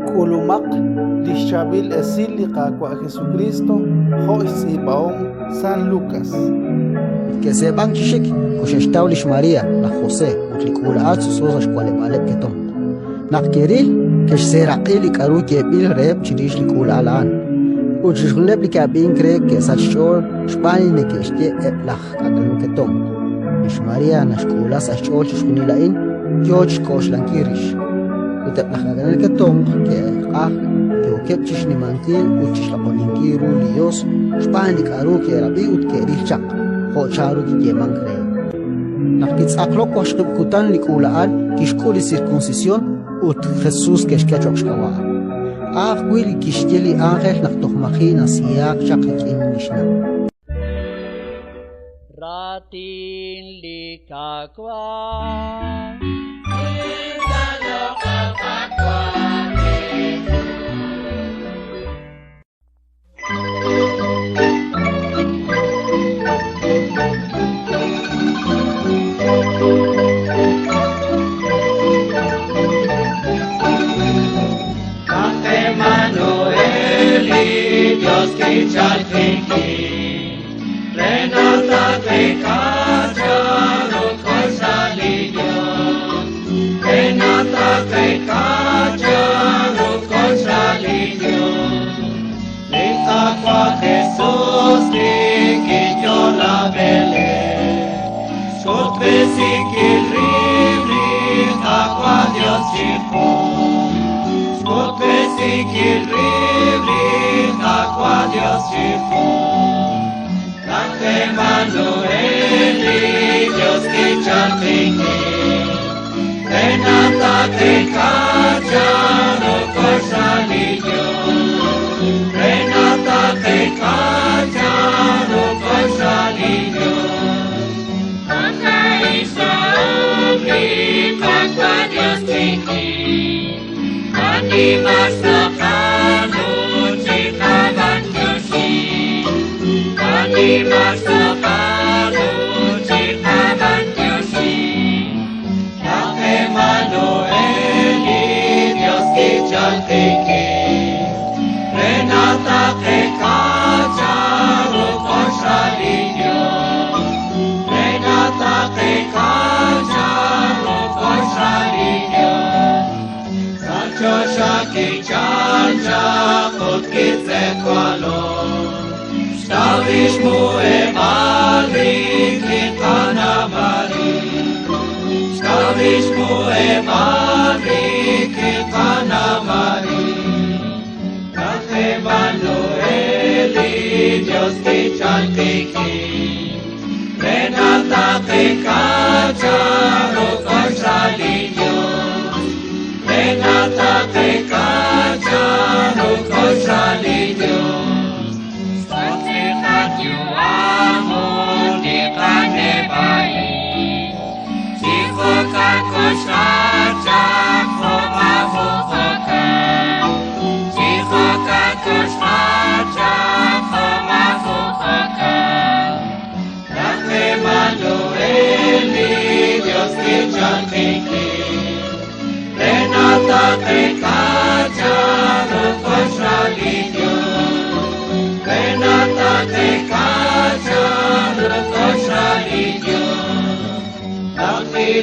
Kulumak lishabil esiliqa kwa Jesucristo Jois Ibaón San Lucas. Que sepan chishik kusheshtaulish María la José utlikulaat susosas kualepalep ketom. Nakkeril kesh seraqili karu kebil rep chirish likulalaan. Uchishulep likabin krek ke sachol Spani ne keshte eplach kakan ketom. Ish María nashkula sachol chishunilain George Koshlankirish. Uteplach kakan ketom ke ke ukepchish ni mantil uchish la poninkiru lios Spani karu ke rabi utkeril chak. Charu ki yeman cree. Nakitsaklo koshkib kutan likulaan kishkuli circuncisión ut Jesús keshkachokshkawa. Wili kishteli ángel naktohmachina siyak chakikin mishna. Ratin likakwa.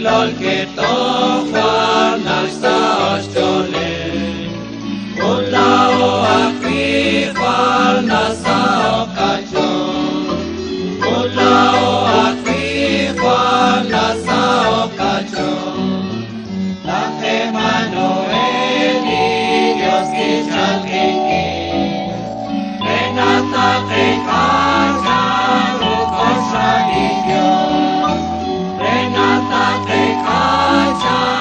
Lol que tofa nasta ostole Ulao akwi fal nasta okacho Ulao akwi fal nasta okacho Late Manueli Dios que chalkiki Renata que kacha Rukosha Renata te kacha